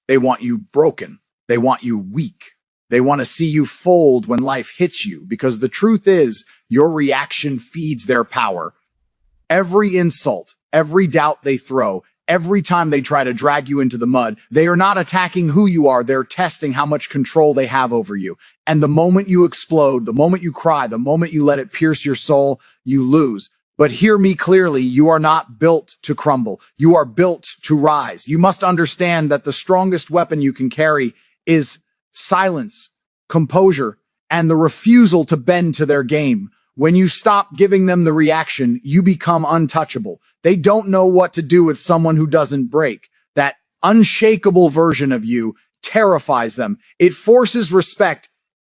They want you broken. They want you weak. They want to see you fold when life hits you, because the truth is your reaction feeds their power. Every insult, every doubt they throw, every time they try to drag you into the mud, they are not attacking who you are. They're testing how much control they have over you. And the moment you explode, the moment you cry, the moment you let it pierce your soul, you lose. But hear me clearly, you are not built to crumble. You are built to rise. You must understand that the strongest weapon you can carry is silence, composure, and the refusal to bend to their game. When you stop giving them the reaction, you become untouchable. They don't know what to do with someone who doesn't break. That unshakable version of you terrifies them. It forces respect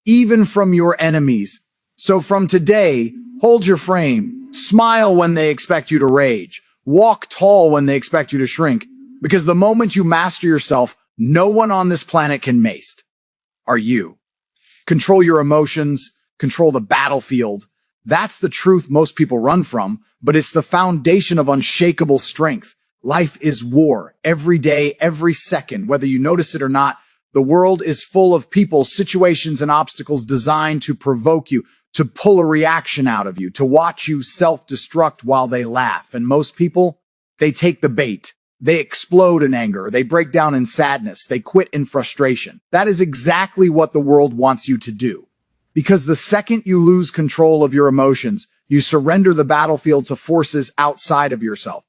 even from your enemies. So from today, hold your frame. Smile when they expect you to rage. Walk tall when they expect you to shrink. Because the moment you master yourself, no one on this planet can mace are you. Control your emotions, control the battlefield. That's the truth most people run from, but it's the foundation of unshakable strength. Life is war, every day, every second, whether you notice it or not. The world is full of people, situations, and obstacles designed to provoke you, to pull a reaction out of you, to watch you self-destruct while they laugh. And most people, they take the bait. They explode in anger. They break down in sadness. They quit in frustration. That is exactly what the world wants you to do. Because the second you lose control of your emotions, you surrender the battlefield to forces outside of yourself.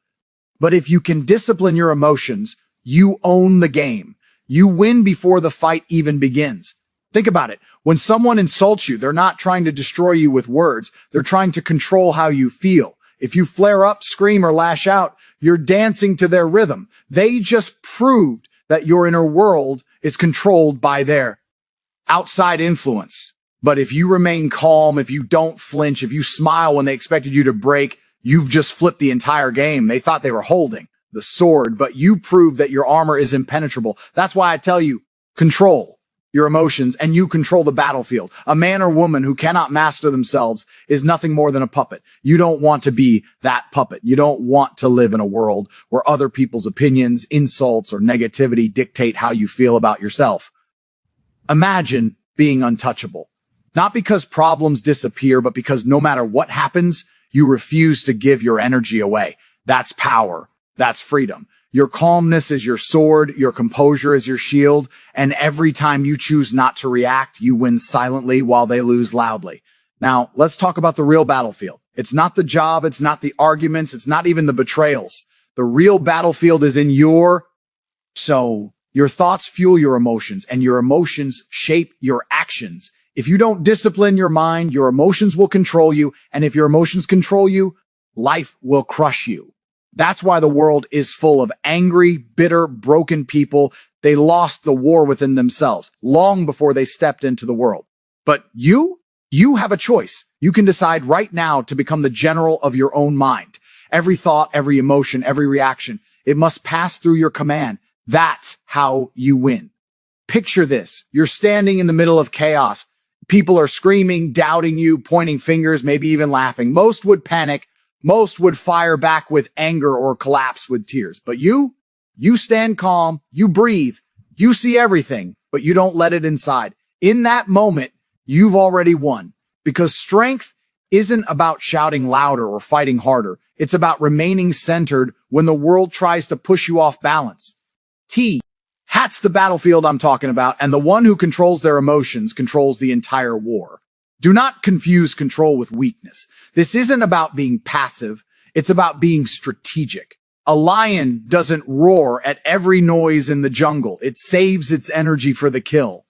But if you can discipline your emotions, you own the game. You win before the fight even begins. Think about it. When someone insults you, they're not trying to destroy you with words. They're trying to control how you feel. If you flare up, scream, or lash out, you're dancing to their rhythm. They just proved that your inner world is controlled by their outside influence. But if you remain calm, if you don't flinch, if you smile when they expected you to break, you've just flipped the entire game. They thought they were holding the sword, but you proved that your armor is impenetrable. That's why I tell you, control your emotions and you control the battlefield. A man or woman who cannot master themselves is nothing more than a puppet. You don't want to be that puppet. You don't want to live in a world where other people's opinions, insults, or negativity dictate how you feel about yourself. Imagine being untouchable. Not because problems disappear, but because no matter what happens, you refuse to give your energy away. That's power. That's freedom. Your calmness is your sword, your composure is your shield, and every time you choose not to react, you win silently while they lose loudly. Now, let's talk about the real battlefield. It's not the job, it's not the arguments, it's not even the betrayals. The real battlefield is in your soul. Your thoughts fuel your emotions, and your emotions shape your actions. If you don't discipline your mind, your emotions will control you, and if your emotions control you, life will crush you. That's why the world is full of angry, bitter, broken people. They lost the war within themselves long before they stepped into the world. But you have a choice. You can decide right now to become the general of your own mind. Every thought, every emotion, every reaction, it must pass through your command. That's how you win. Picture this. You're standing in the middle of chaos. People are screaming, doubting you, pointing fingers, maybe even laughing. Most would panic. Most would fire back with anger or collapse with tears. But you stand calm, you breathe, you see everything, but you don't let it inside. In that moment, you've already won. Because strength isn't about shouting louder or fighting harder. It's about remaining centered when the world tries to push you off balance. That's the battlefield I'm talking about, and the one who controls their emotions controls the entire war. Do not confuse control with weakness. This isn't about being passive. It's about being strategic. A lion doesn't roar at every noise in the jungle. It saves its energy for the kill.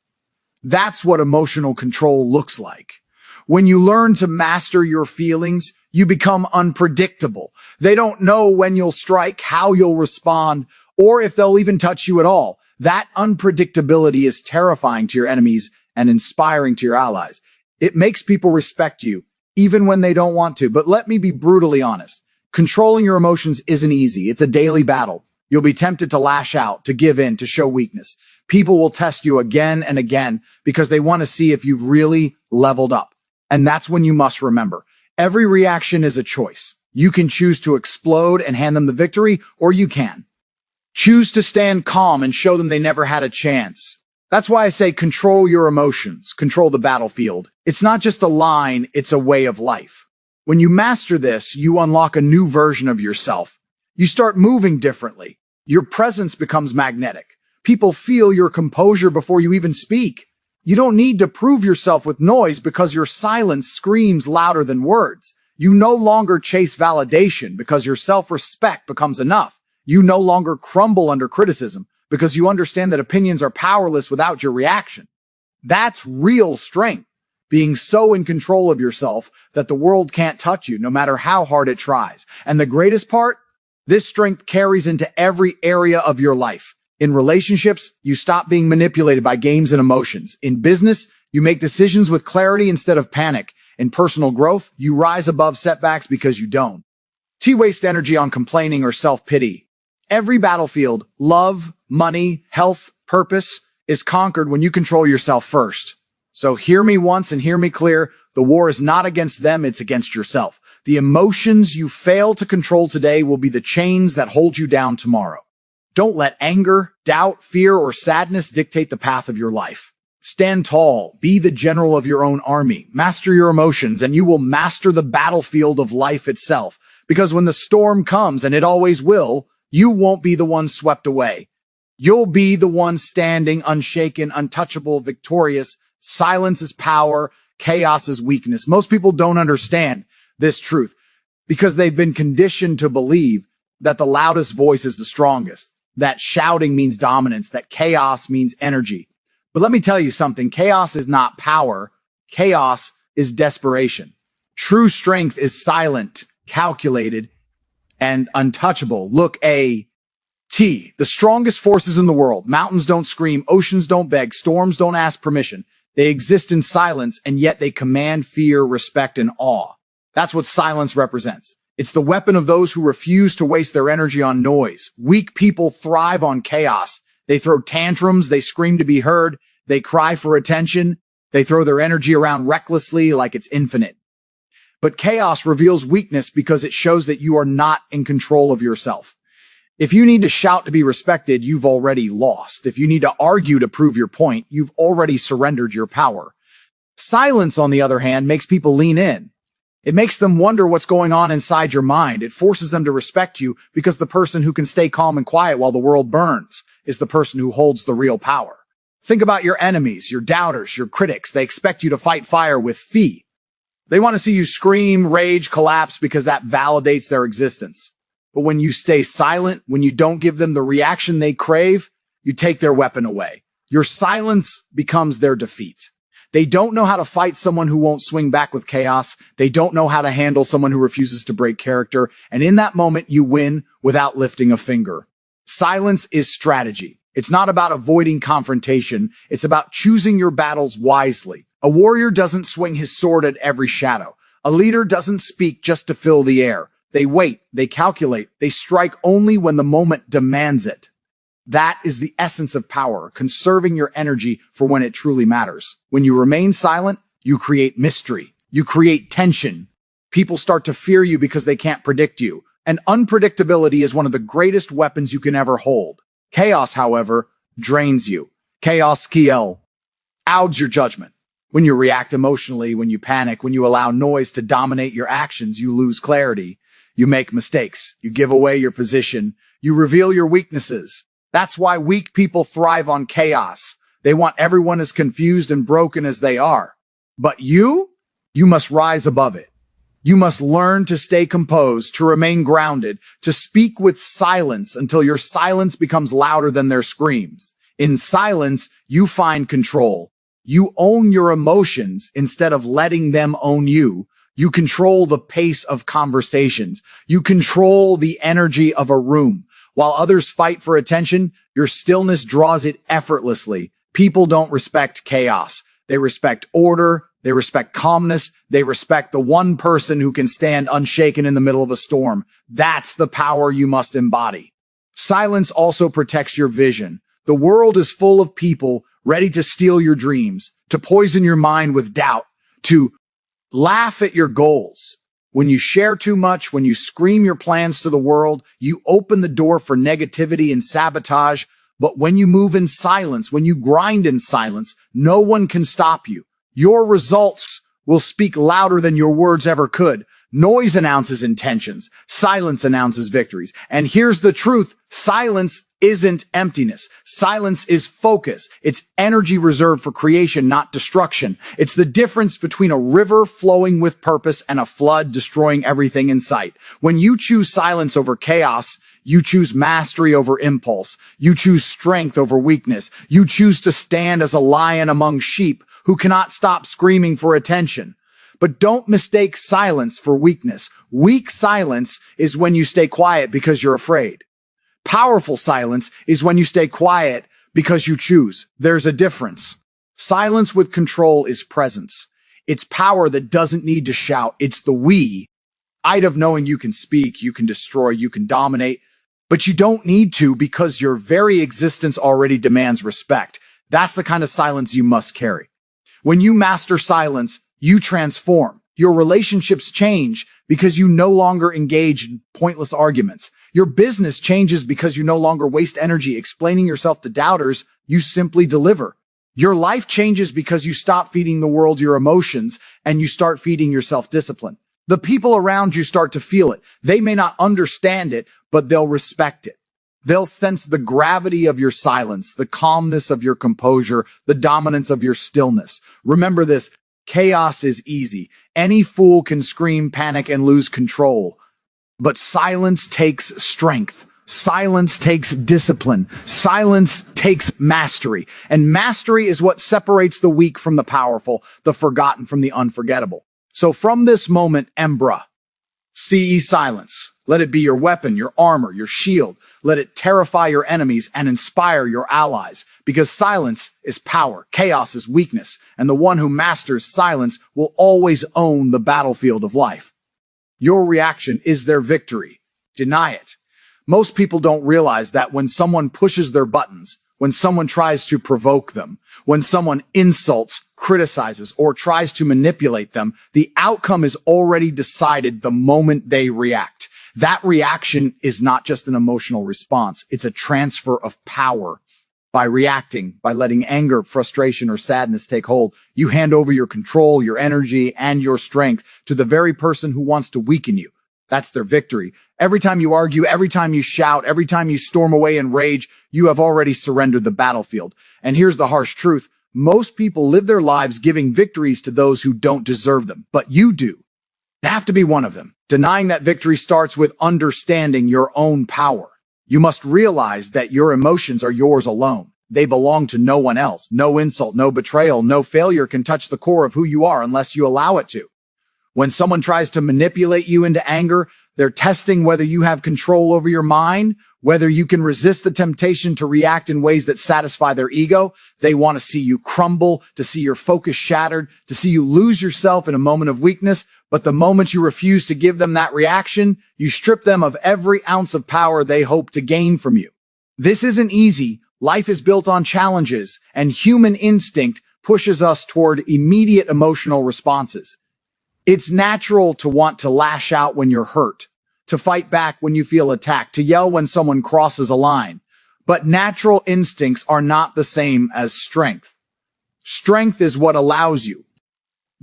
That's what emotional control looks like. When you learn to master your feelings, you become unpredictable. They don't know when you'll strike, how you'll respond, or if they'll even touch you at all. That unpredictability is terrifying to your enemies and inspiring to your allies. It makes people respect you, even when they don't want to. But let me be brutally honest. Controlling your emotions isn't easy. It's a daily battle. You'll be tempted to lash out, to give in, to show weakness. People will test you again and again because they want to see if you've really leveled up. And that's when you must remember, every reaction is a choice. You can choose to explode and hand them the victory, or you can Choose to stand calm and show them they never had a chance. That's why I say control your emotions, control the battlefield. It's not just a line, it's a way of life. When you master this, you unlock a new version of yourself. You start moving differently. Your presence becomes magnetic. People feel your composure before you even speak. You don't need to prove yourself with noise because your silence screams louder than words. You no longer chase validation because your self-respect becomes enough. You no longer crumble under criticism because you understand that opinions are powerless without your reaction. That's real strength, being so in control of yourself that the world can't touch you no matter how hard it tries. And the greatest part, this strength carries into every area of your life. In relationships, you stop being manipulated by games and emotions. In business, you make decisions with clarity instead of panic. In personal growth, you rise above setbacks because you don't waste energy on complaining or self-pity. Every battlefield, love, money, health, purpose, is conquered when you control yourself first. So hear me once and hear me clear. The war is not against them, it's against yourself. The emotions you fail to control today will be the chains that hold you down tomorrow. Don't let anger, doubt, fear, or sadness dictate the path of your life. Stand tall, be the general of your own army, master your emotions, and you will master the battlefield of life itself. Because when the storm comes, and it always will, you won't be the one swept away. You'll be the one standing, unshaken, untouchable, victorious. Silence is power, chaos is weakness. Most people don't understand this truth because they've been conditioned to believe that the loudest voice is the strongest, that shouting means dominance, that chaos means energy. But let me tell you something, chaos is not power. Chaos is desperation. True strength is silent, calculated, and untouchable. Look, the strongest forces in the world. Mountains don't scream, oceans don't beg, storms don't ask permission. They exist in silence, and yet they command fear, respect, and awe. That's what silence represents. It's the weapon of those who refuse to waste their energy on noise. Weak people thrive on chaos. They throw tantrums, they scream to be heard, they cry for attention, they throw their energy around recklessly like it's infinite. But chaos reveals weakness because it shows that you are not in control of yourself. If you need to shout to be respected, you've already lost. If you need to argue to prove your point, you've already surrendered your power. Silence, on the other hand, makes people lean in. It makes them wonder what's going on inside your mind. It forces them to respect you because the person who can stay calm and quiet while the world burns is the person who holds the real power. Think about your enemies, your doubters, your critics. They expect you to fight fire with fee. They want to see you scream, rage, collapse because that validates their existence. But when you stay silent, when you don't give them the reaction they crave, you take their weapon away. Your silence becomes their defeat. They don't know how to fight someone who won't swing back with chaos. They don't know how to handle someone who refuses to break character. And in that moment, you win without lifting a finger. Silence is strategy. It's not about avoiding confrontation. It's about choosing your battles wisely. A warrior doesn't swing his sword at every shadow. A leader doesn't speak just to fill the air. They wait, they calculate, they strike only when the moment demands it. That is the essence of power, conserving your energy for when it truly matters. When you remain silent, you create mystery. You create tension. People start to fear you because they can't predict you. And unpredictability is one of the greatest weapons you can ever hold. Chaos, however, drains you. Chaos ouds your judgment. When you react emotionally, when you panic, when you allow noise to dominate your actions, you lose clarity. You make mistakes. You give away your position. You reveal your weaknesses. That's why weak people thrive on chaos. They want everyone as confused and broken as they are. But you must rise above it. You must learn to stay composed, to remain grounded, to speak with silence until your silence becomes louder than their screams. In silence, you find control. You own your emotions instead of letting them own you. You control the pace of conversations. You control the energy of a room. While others fight for attention, your stillness draws it effortlessly. People don't respect chaos. They respect order. They respect calmness. They respect the one person who can stand unshaken in the middle of a storm. That's the power you must embody. Silence also protects your vision. The world is full of people ready to steal your dreams, to poison your mind with doubt, to laugh at your goals. When you share too much, when you scream your plans to the world, you open the door for negativity and sabotage. But when you move in silence, when you grind in silence, no one can stop you. Your results will speak louder than your words ever could. Noise announces intentions. Silence announces victories. And here's the truth. Silence isn't emptiness. Silence is focus. It's energy reserved for creation, not destruction. It's the difference between a river flowing with purpose and a flood destroying everything in sight. When you choose silence over chaos, you choose mastery over impulse. You choose strength over weakness. You choose to stand as a lion among sheep who cannot stop screaming for attention. But don't mistake silence for weakness. Weak silence is when you stay quiet because you're afraid. Powerful silence is when you stay quiet because you choose. There's a difference. Silence with control is presence. It's power that doesn't need to shout. It's the I'd of knowing you can speak, you can destroy, you can dominate, but you don't need to because your very existence already demands respect. That's the kind of silence you must carry. When you master silence, you transform. Your relationships change because you no longer engage in pointless arguments. Your business changes because you no longer waste energy explaining yourself to doubters. You simply deliver. Your life changes because you stop feeding the world your emotions and you start feeding yourself discipline. The people around you start to feel it. They may not understand it, but they'll respect it. They'll sense the gravity of your silence, the calmness of your composure, the dominance of your stillness. Remember this. Chaos is easy. Any fool can scream, panic, and lose control. But silence takes strength. Silence takes discipline. Silence takes mastery. And mastery is what separates the weak from the powerful, the forgotten from the unforgettable. So from this moment, CE silence. Let it be your weapon, your armor, your shield. Let it terrify your enemies and inspire your allies. Because silence is power, chaos is weakness, and the one who masters silence will always own the battlefield of life. Your reaction is their victory. Deny it. Most people don't realize that when someone pushes their buttons, when someone tries to provoke them, when someone insults, criticizes, or tries to manipulate them, the outcome is already decided the moment they react. That reaction is not just an emotional response. It's a transfer of power. By reacting, by letting anger, frustration, or sadness take hold, you hand over your control, your energy, and your strength to the very person who wants to weaken you. That's their victory. Every time you argue, every time you shout, every time you storm away in rage, you have already surrendered the battlefield. And here's the harsh truth. Most people live their lives giving victories to those who don't deserve them, but you do. You have to be one of them. Denying that victory starts with understanding your own power. You must realize that your emotions are yours alone. They belong to no one else. No insult, no betrayal, no failure can touch the core of who you are unless you allow it to. When someone tries to manipulate you into anger, they're testing whether you have control over your mind, whether you can resist the temptation to react in ways that satisfy their ego. They want to see you crumble, to see your focus shattered, to see you lose yourself in a moment of weakness. But the moment you refuse to give them that reaction, you strip them of every ounce of power they hope to gain from you. This isn't easy. Life is built on challenges, and human instinct pushes us toward immediate emotional responses. It's natural to want to lash out when you're hurt, to fight back when you feel attacked, to yell when someone crosses a line. But natural instincts are not the same as strength. Strength is what allows you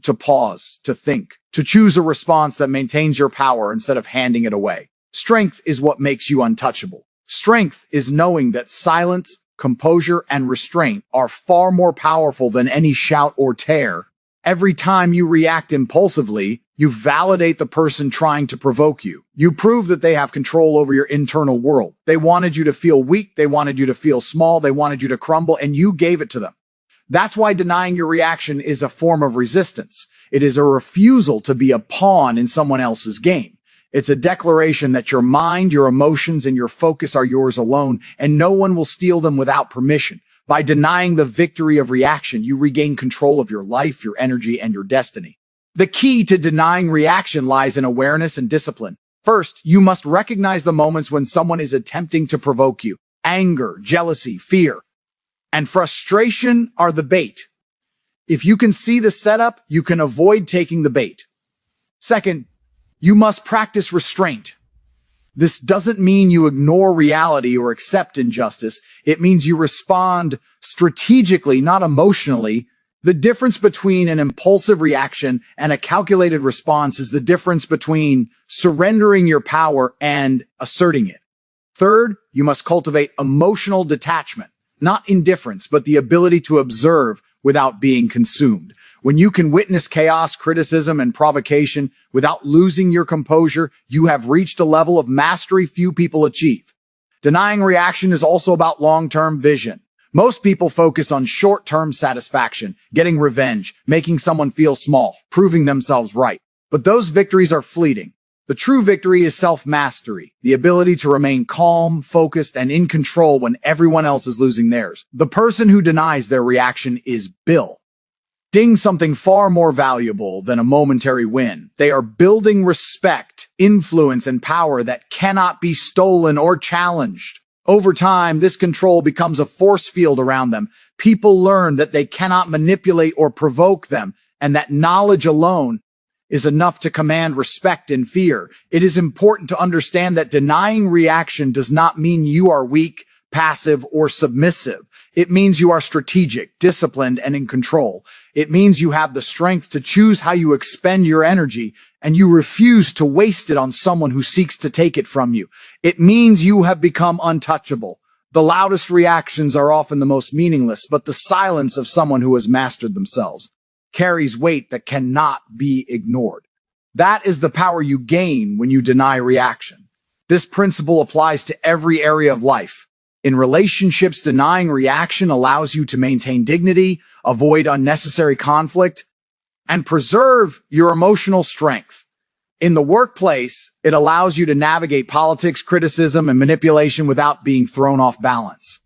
to pause, to think, to choose a response that maintains your power instead of handing it away. Strength is what makes you untouchable. Strength is knowing that silence, composure, and restraint are far more powerful than any shout or tear. Every time you react impulsively, you validate the person trying to provoke you. You prove that they have control over your internal world. They wanted you to feel weak. They wanted you to feel small. They wanted you to crumble, and you gave it to them. That's why denying your reaction is a form of resistance. It is a refusal to be a pawn in someone else's game. It's a declaration that your mind, your emotions, and your focus are yours alone, and no one will steal them without permission. By denying the victory of reaction, you regain control of your life, your energy, and your destiny. The key to denying reaction lies in awareness and discipline. First, you must recognize the moments when someone is attempting to provoke you. Anger, jealousy, fear, and frustration are the bait. If you can see the setup, you can avoid taking the bait. Second, You must practice restraint. This doesn't mean you ignore reality or accept injustice. It means you respond strategically, not emotionally. The difference between an impulsive reaction and a calculated response is the difference between surrendering your power and asserting it. Third, you must cultivate emotional detachment, not indifference, but the ability to observe without being consumed. When you can witness chaos, criticism, and provocation without losing your composure, you have reached a level of mastery few people achieve. Denying reaction is also about long-term vision. Most people focus on short-term satisfaction, getting revenge, making someone feel small, proving themselves right. But those victories are fleeting. The true victory is self-mastery, the ability to remain calm, focused, and in control when everyone else is losing theirs. The person who denies their reaction is building something far more valuable than a momentary win. They are building respect, influence, and power that cannot be stolen or challenged. Over time, this control becomes a force field around them. People learn that they cannot manipulate or provoke them, and that knowledge alone is enough to command respect and fear. It is important to understand that denying reaction does not mean you are weak, passive, or submissive. It means you are strategic, disciplined, and in control. It means you have the strength to choose how you expend your energy, and you refuse to waste it on someone who seeks to take it from you. It means you have become untouchable. The loudest reactions are often the most meaningless, but the silence of someone who has mastered themselves carries weight that cannot be ignored. That is the power you gain when you deny reaction. This principle applies to every area of life. In relationships, denying reaction allows you to maintain dignity, avoid unnecessary conflict, and preserve your emotional strength. In the workplace, it allows you to navigate politics, criticism, and manipulation without being thrown off balance.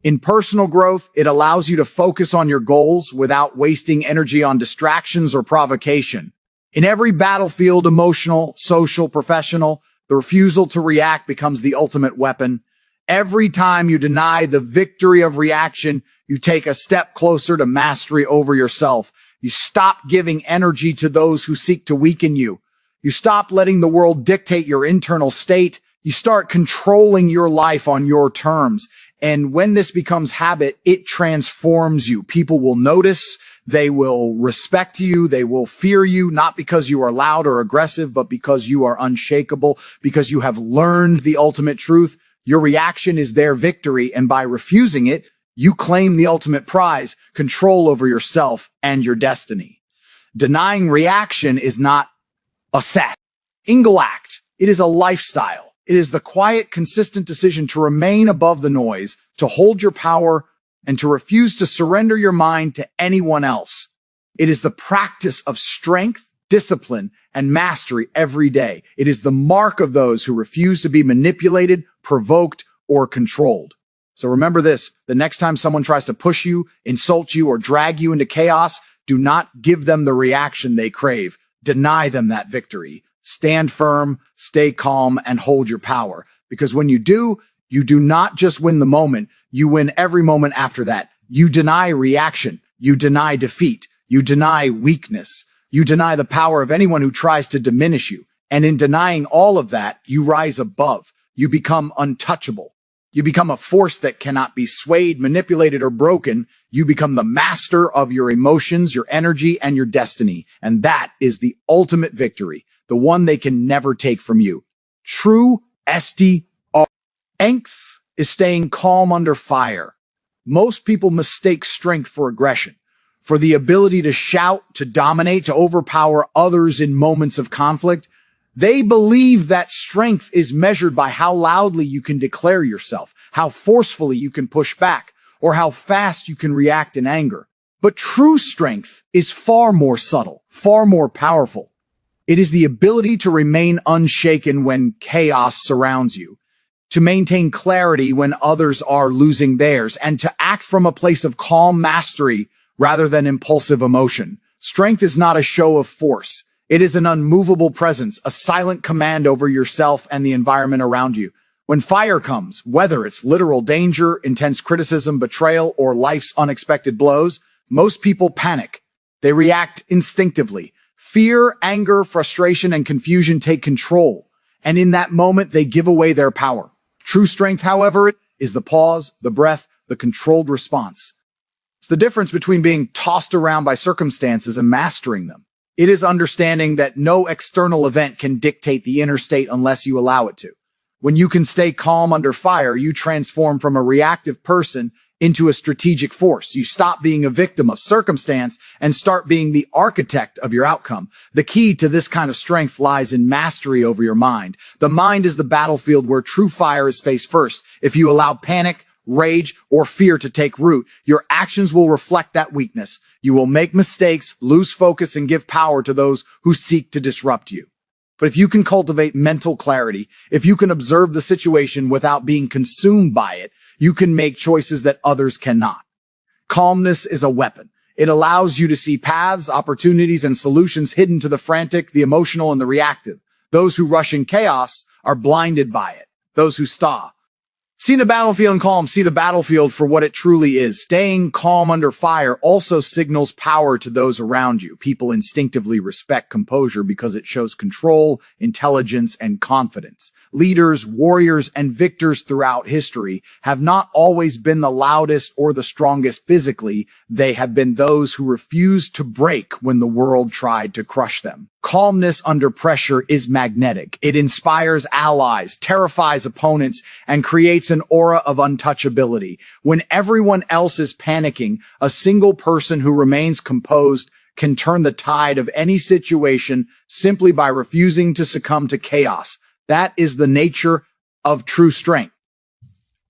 In personal growth, it allows you to focus on your goals without wasting energy on distractions or provocation. In every battlefield, emotional, social, professional, the refusal to react becomes the ultimate weapon. Every time you deny the victory of reaction, you take a step closer to mastery over yourself. You stop giving energy to those who seek to weaken you. You stop letting the world dictate your internal state. You start controlling your life on your terms. And when this becomes habit, it transforms you. People will notice. They will respect you. They will fear you, not because you are loud or aggressive, but because you are unshakable, because you have learned the ultimate truth. Your reaction is their victory, and by refusing it, you claim the ultimate prize, control over yourself and your destiny. Denying reaction is not a single act. It is a lifestyle. It is the quiet, consistent decision to remain above the noise, to hold your power, and to refuse to surrender your mind to anyone else. It is the practice of strength, discipline, and mastery every day. It is the mark of those who refuse to be manipulated, provoked, or controlled. So remember this, the next time someone tries to push you, insult you, or drag you into chaos, do not give them the reaction they crave. Deny them that victory. Stand firm, stay calm, and hold your power. Because when you do not just win the moment, you win every moment after that. You deny reaction. You deny defeat. You deny weakness. You deny the power of anyone who tries to diminish you. And in denying all of that, you rise above. You become untouchable. You become a force that cannot be swayed, manipulated, or broken. You become the master of your emotions, your energy, and your destiny. And that is the ultimate victory, the one they can never take from you. True strength is staying calm under fire. Most people mistake strength for aggression, for the ability to shout, to dominate, to overpower others in moments of conflict. They believe that strength is measured by how loudly you can declare yourself, how forcefully you can push back, or how fast you can react in anger. But true strength is far more subtle, far more powerful. It is the ability to remain unshaken when chaos surrounds you, to maintain clarity when others are losing theirs, and to act from a place of calm mastery rather than impulsive emotion. Strength is not a show of force. It is an unmovable presence, a silent command over yourself and the environment around you. When fire comes, whether it's literal danger, intense criticism, betrayal, or life's unexpected blows, most people panic. They react instinctively. Fear, anger, frustration, and confusion take control, and in that moment, they give away their power. True strength, however, is the pause, the breath, the controlled response. It's the difference between being tossed around by circumstances and mastering them. It is understanding that no external event can dictate the inner state unless you allow it to. When you can stay calm under fire, you transform from a reactive person into a strategic force. You stop being a victim of circumstance and start being the architect of your outcome. The key to this kind of strength lies in mastery over your mind. The mind is the battlefield where true fire is faced first. If you allow panic, rage, or fear to take root, your actions will reflect that weakness. You will make mistakes, lose focus, and give power to those who seek to disrupt you. But if you can cultivate mental clarity, if you can observe the situation without being consumed by it, you can make choices that others cannot. Calmness is a weapon. It allows you to see paths, opportunities, and solutions hidden to the frantic, the emotional, and the reactive. Those who rush in chaos are blinded by it. Those who stop. See the battlefield and calm. See the battlefield for what it truly is. Staying calm under fire also signals power to those around you. People instinctively respect composure because it shows control, intelligence, and confidence. Leaders, warriors, and victors throughout history have not always been the loudest or the strongest physically. They have been those who refused to break when the world tried to crush them. Calmness under pressure is magnetic. It inspires allies, terrifies opponents, and creates an aura of untouchability. When everyone else is panicking, a single person who remains composed can turn the tide of any situation simply by refusing to succumb to chaos. That is the nature of true strength.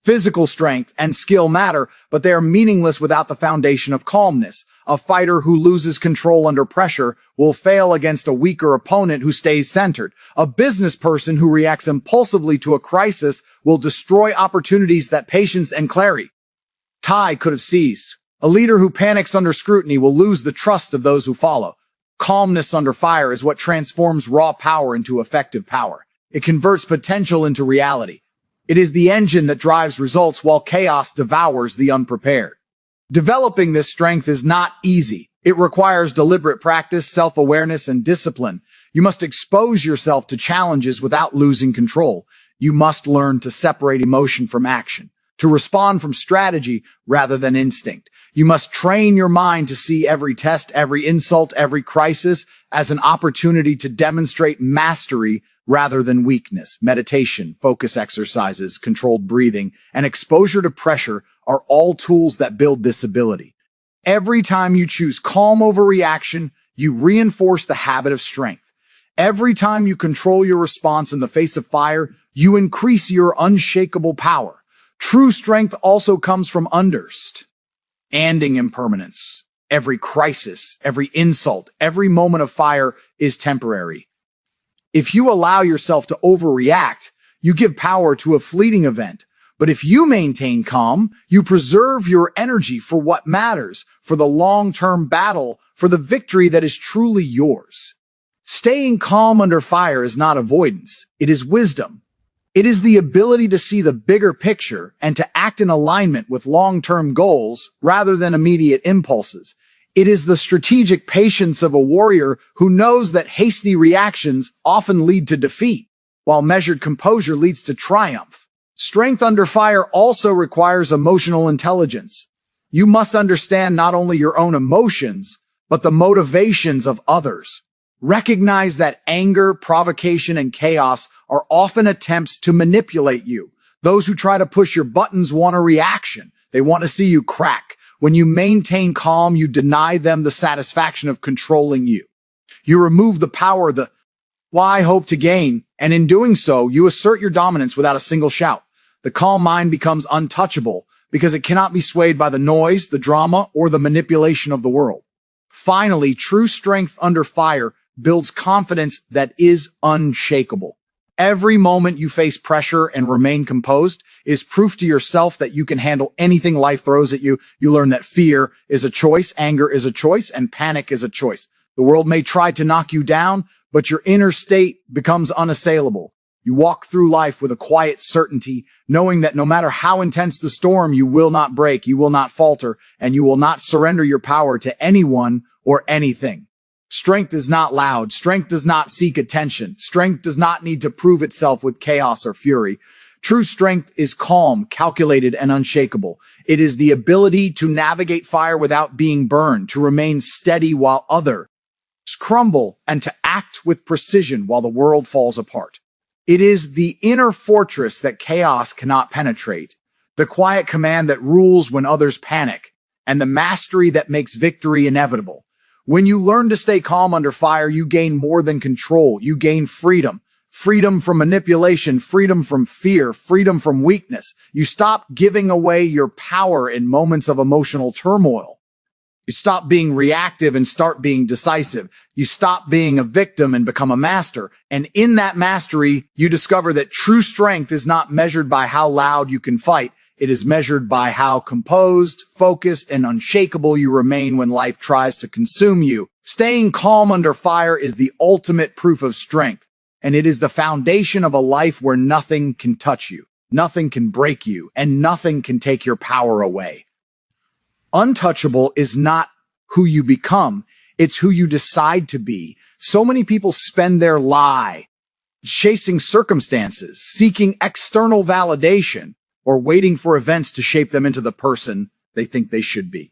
Physical strength and skill matter, but they are meaningless without the foundation of calmness. A fighter who loses control under pressure will fail against a weaker opponent who stays centered. A business person who reacts impulsively to a crisis will destroy opportunities that patience and clarity could have seized. A leader who panics under scrutiny will lose the trust of those who follow. Calmness under fire is what transforms raw power into effective power. It converts potential into reality. It is the engine that drives results while chaos devours the unprepared. Developing this strength is not easy. It requires deliberate practice, self-awareness, and discipline. You must expose yourself to challenges without losing control. You must learn to separate emotion from action, to respond from strategy rather than instinct. You must train your mind to see every test, every insult, every crisis as an opportunity to demonstrate mastery rather than weakness. Meditation, focus exercises, controlled breathing, and exposure to pressure are all tools that build this ability. Every time you choose calm over reaction, you reinforce the habit of strength. Every time you control your response in the face of fire, you increase your unshakable power. True strength also comes from understanding impermanence. Every crisis, every insult, every moment of fire is temporary. If you allow yourself to overreact, you give power to a fleeting event. But if you maintain calm, you preserve your energy for what matters, for the long-term battle, for the victory that is truly yours. Staying calm under fire is not avoidance. It is wisdom. It is the ability to see the bigger picture and to act in alignment with long-term goals rather than immediate impulses. It is the strategic patience of a warrior who knows that hasty reactions often lead to defeat, while measured composure leads to triumph. Strength under fire also requires emotional intelligence. You must understand not only your own emotions, but the motivations of others. Recognize that anger, provocation, and chaos are often attempts to manipulate you. Those who try to push your buttons want a reaction. They want to see you crack. When you maintain calm, you deny them the satisfaction of controlling you. You remove the power the why hope to gain, and in doing so, you assert your dominance without a single shout. The calm mind becomes untouchable because it cannot be swayed by the noise, the drama, or the manipulation of the world. Finally, true strength under fire builds confidence that is unshakable. Every moment you face pressure and remain composed is proof to yourself that you can handle anything life throws at you. You learn that fear is a choice, anger is a choice, and panic is a choice. The world may try to knock you down, but your inner state becomes unassailable. You walk through life with a quiet certainty, knowing that no matter how intense the storm, you will not break, you will not falter, and you will not surrender your power to anyone or anything. Strength is not loud. Strength does not seek attention. Strength does not need to prove itself with chaos or fury. True strength is calm, calculated, and unshakable. It is the ability to navigate fire without being burned, to remain steady while others crumble, and to act with precision while the world falls apart. It is the inner fortress that chaos cannot penetrate, the quiet command that rules when others panic, and the mastery that makes victory inevitable. When you learn to stay calm under fire, you gain more than control. You gain freedom. Freedom from manipulation, freedom from fear, freedom from weakness. You stop giving away your power in moments of emotional turmoil. You stop being reactive and start being decisive. You stop being a victim and become a master. And in that mastery, you discover that true strength is not measured by how loud you can fight. It is measured by how composed, focused, and unshakable you remain when life tries to consume you. Staying calm under fire is the ultimate proof of strength, and it is the foundation of a life where nothing can touch you, nothing can break you, and nothing can take your power away. Untouchable is not who you become, it's who you decide to be. So many people spend their lives chasing circumstances, seeking external validation, or waiting for events to shape them into the person they think they should be.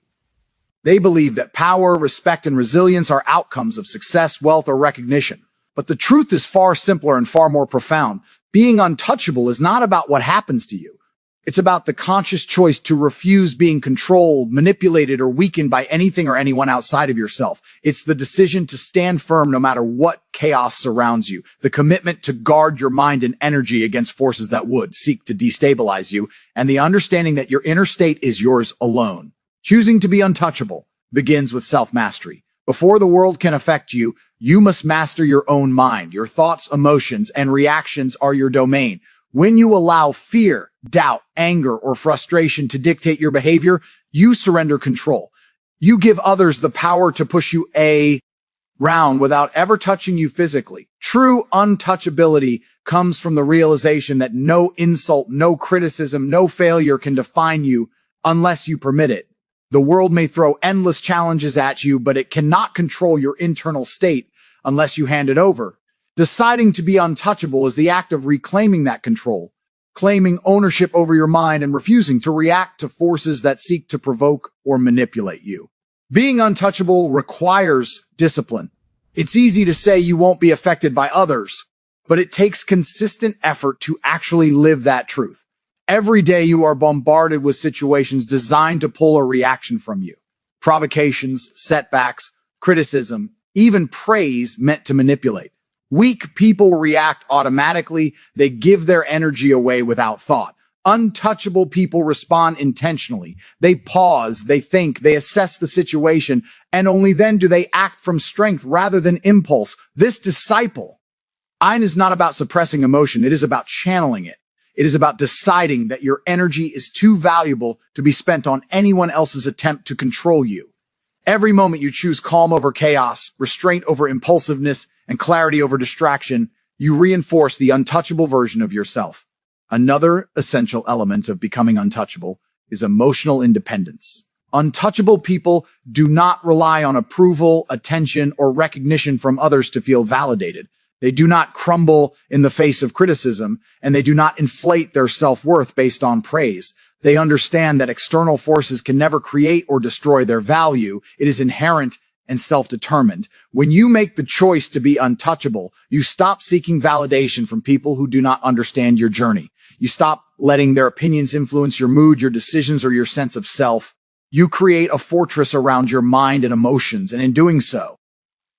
They believe that power, respect, and resilience are outcomes of success, wealth, or recognition. But the truth is far simpler and far more profound. Being untouchable is not about what happens to you. It's about the conscious choice to refuse being controlled, manipulated, or weakened by anything or anyone outside of yourself. It's the decision to stand firm no matter what chaos surrounds you, the commitment to guard your mind and energy against forces that would seek to destabilize you, and the understanding that your inner state is yours alone. Choosing to be untouchable begins with self-mastery. Before the world can affect you, you must master your own mind. Your thoughts, emotions, and reactions are your domain. When you allow fear, doubt, anger, or frustration to dictate your behavior, you surrender control. You give others the power to push you around without ever touching you physically. True untouchability comes from the realization that no insult, no criticism, no failure can define you unless you permit it. The world may throw endless challenges at you, but it cannot control your internal state unless you hand it over. Deciding to be untouchable is the act of reclaiming that control, claiming ownership over your mind, and refusing to react to forces that seek to provoke or manipulate you. Being untouchable requires discipline. It's easy to say you won't be affected by others, but it takes consistent effort to actually live that truth. Every day you are bombarded with situations designed to pull a reaction from you. Provocations, setbacks, criticism, even praise meant to manipulate. Weak people react automatically. They give their energy away without thought. Untouchable people respond intentionally. They pause, they think, they assess the situation, and only then do they act from strength rather than impulse. This disciple is not about suppressing emotion. It is about channeling it. It is about deciding that your energy is too valuable to be spent on anyone else's attempt to control you. Every moment you choose calm over chaos, restraint over impulsiveness, and clarity over distraction, you reinforce the untouchable version of yourself. Another essential element of becoming untouchable is emotional independence. Untouchable people do not rely on approval, attention, or recognition from others to feel validated. They do not crumble in the face of criticism, and they do not inflate their self-worth based on praise. They understand that external forces can never create or destroy their value. It is inherent and self-determined. When you make the choice to be untouchable, you stop seeking validation from people who do not understand your journey. You stop letting their opinions influence your mood, your decisions, or your sense of self. You create a fortress around your mind and emotions, and in doing so,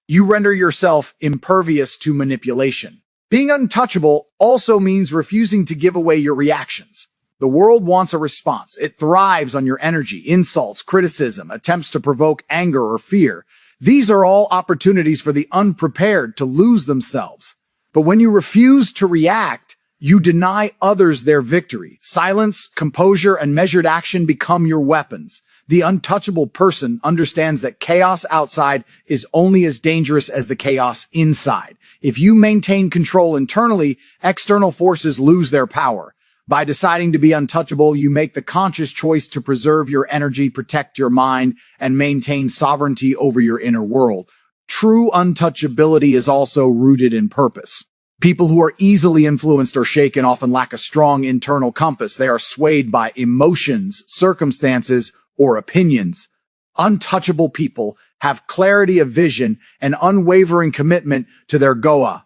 you render yourself impervious to manipulation. Being untouchable also means refusing to give away your reactions. The world wants a response. It thrives on your energy, insults, criticism, attempts to provoke anger or fear. These are all opportunities for the unprepared to lose themselves. But when you refuse to react, you deny others their victory. Silence, composure, and measured action become your weapons. The untouchable person understands that chaos outside is only as dangerous as the chaos inside. If you maintain control internally, external forces lose their power. By deciding to be untouchable, you make the conscious choice to preserve your energy, protect your mind, and maintain sovereignty over your inner world. True untouchability is also rooted in purpose. People who are easily influenced or shaken often lack a strong internal compass. They are swayed by emotions, circumstances, or opinions. Untouchable people have clarity of vision and unwavering commitment to their goal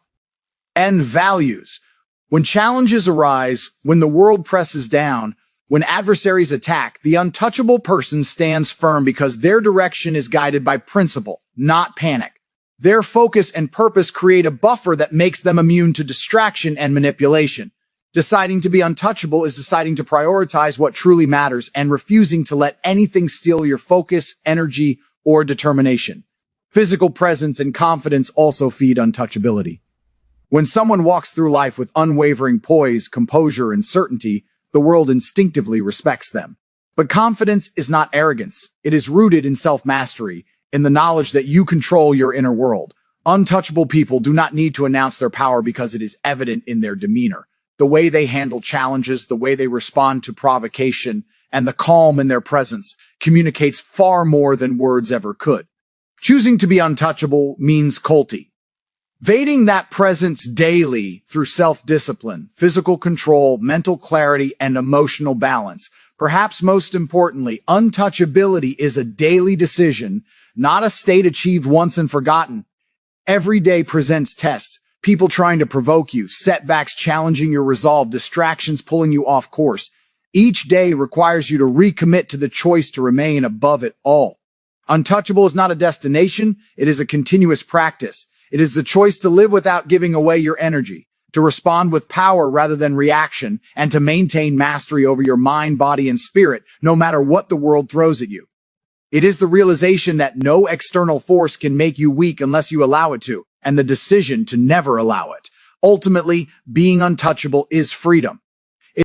and values. When challenges arise, when the world presses down, when adversaries attack, the untouchable person stands firm because their direction is guided by principle, not panic. Their focus and purpose create a buffer that makes them immune to distraction and manipulation. Deciding to be untouchable is deciding to prioritize what truly matters and refusing to let anything steal your focus, energy, or determination. Physical presence and confidence also feed untouchability. When someone walks through life with unwavering poise, composure, and certainty, the world instinctively respects them. But confidence is not arrogance. It is rooted in self-mastery, in the knowledge that you control your inner world. Untouchable people do not need to announce their power because it is evident in their demeanor. The way they handle challenges, the way they respond to provocation, and the calm in their presence communicates far more than words ever could. Choosing to be untouchable means cultivating that presence daily through self-discipline, physical control, mental clarity, and emotional balance. Perhaps most importantly, untouchability is a daily decision, not a state achieved once and forgotten. Every day presents tests, people trying to provoke you, setbacks challenging your resolve, distractions pulling you off course. Each day requires you to recommit to the choice to remain above it all. Untouchable is not a destination, it is a continuous practice. It is the choice to live without giving away your energy, to respond with power rather than reaction, and to maintain mastery over your mind, body, and spirit, no matter what the world throws at you. It is the realization that no external force can make you weak unless you allow it to, and the decision to never allow it. Ultimately, being untouchable is freedom.